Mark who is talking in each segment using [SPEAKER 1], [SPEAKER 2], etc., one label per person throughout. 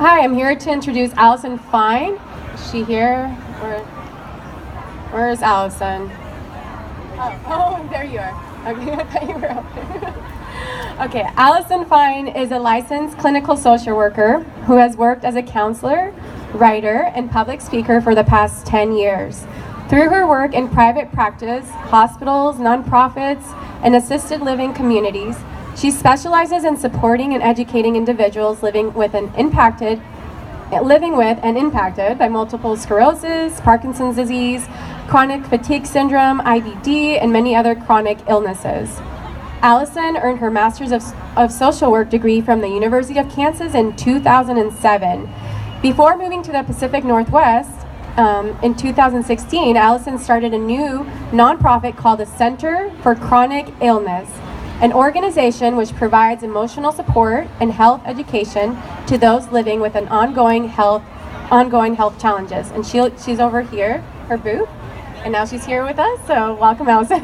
[SPEAKER 1] Hi, I'm here to introduce Allison Fine. Is she here? Where's Allison? Oh, there you are. Okay, I thought you were up there. Okay, Allison Fine is a licensed clinical social worker who has worked as a counselor, writer, and public speaker for the past 10 years. Through her work in private practice, hospitals, nonprofits, and assisted living communities, she specializes in supporting and educating individuals living with and impacted by multiple sclerosis, Parkinson's disease, chronic fatigue syndrome, IBD, and many other chronic illnesses. Allison earned her Master's of Social Work degree from the University of Kansas in 2007. Before moving to the Pacific Northwest, in 2016, Allison started a new nonprofit called the Center for Chronic Illness, an organization which provides emotional support and health education to those living with an ongoing health challenges. And she's over here, her booth, and now she's here with us. So welcome, Allison.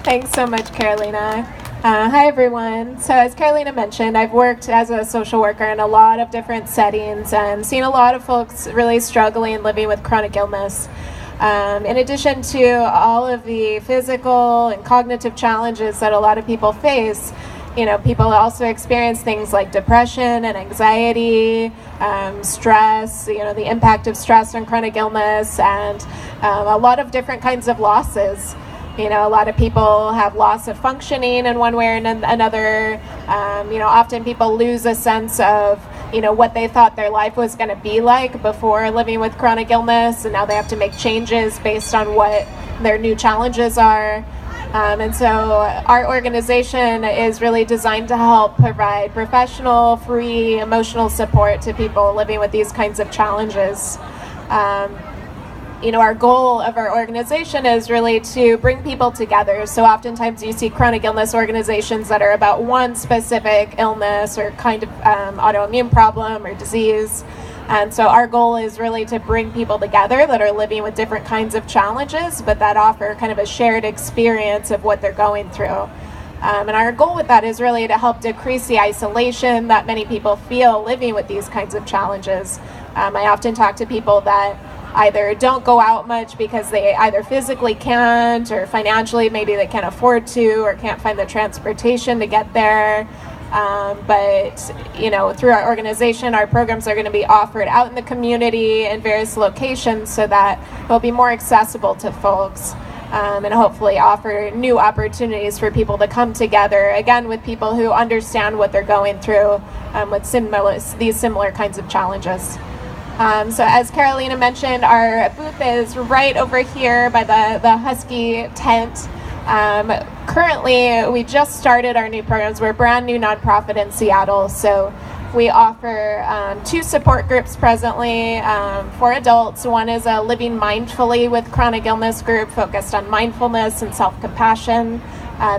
[SPEAKER 2] Thanks so much, Carolina. Hi, everyone. So as Carolina mentioned, I've worked as a social worker in a lot of different settings and seen a lot of folks really struggling living with chronic illness. In addition to all of the physical and cognitive challenges that a lot of people face, people also experience things like depression and anxiety, stress, the impact of stress on chronic illness, and a lot of different kinds of losses. A lot of people have loss of functioning in one way or another. Often people lose a sense of, what they thought their life was going to be like before living with chronic illness, and now they have to make changes based on what their new challenges are. And so our organization is really designed to help provide professional, free, emotional support to people living with these kinds of challenges. Our goal of our organization is really to bring people together. So oftentimes you see chronic illness organizations that are about one specific illness or kind of autoimmune problem or disease. And so our goal is really to bring people together that are living with different kinds of challenges, but that offer kind of a shared experience of what they're going through. And our goal with that is really to help decrease the isolation that many people feel living with these kinds of challenges. I often talk to people that either don't go out much because they either physically can't, or financially maybe they can't afford to, or can't find the transportation to get there. But through our organization, our programs are going to be offered out in the community in various locations so that they'll be more accessible to folks, and hopefully offer new opportunities for people to come together, again, with people who understand what they're going through with these similar kinds of challenges. So as Carolina mentioned, our booth is right over here by the Husky tent. Currently, we just started our new programs. We're a brand new nonprofit in Seattle, so we offer 2 support groups presently for adults. One is a Living Mindfully with Chronic Illness group focused on mindfulness and self-compassion.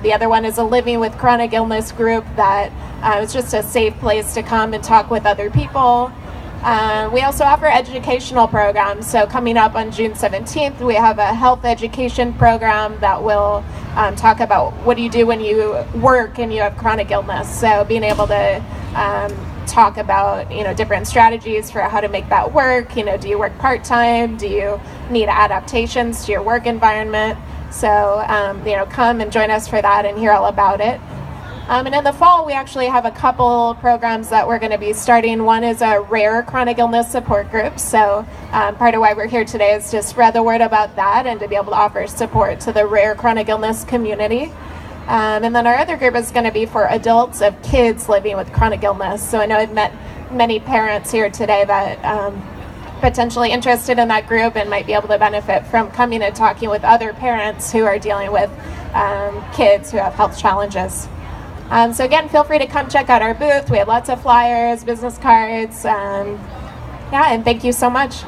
[SPEAKER 2] The other one is a Living with Chronic Illness group that is just a safe place to come and talk with other people. We also offer educational programs. So coming up on June 17th, we have a health education program that will talk about what do you do when you work and you have chronic illness. So being able to talk about different strategies for how to make that work. Do you work part-time? Do you need adaptations to your work environment? So come and join us for that and hear all about it. And in the fall, we actually have a couple programs that we're going to be starting. One is a rare chronic illness support group. So part of why we're here today is to spread the word about that and to be able to offer support to the rare chronic illness community. And then our other group is going to be for adults of kids living with chronic illness. So I know I've met many parents here today that potentially interested in that group and might be able to benefit from coming and talking with other parents who are dealing with kids who have health challenges. So again, feel free to come check out our booth. We have lots of flyers, business cards, and thank you so much.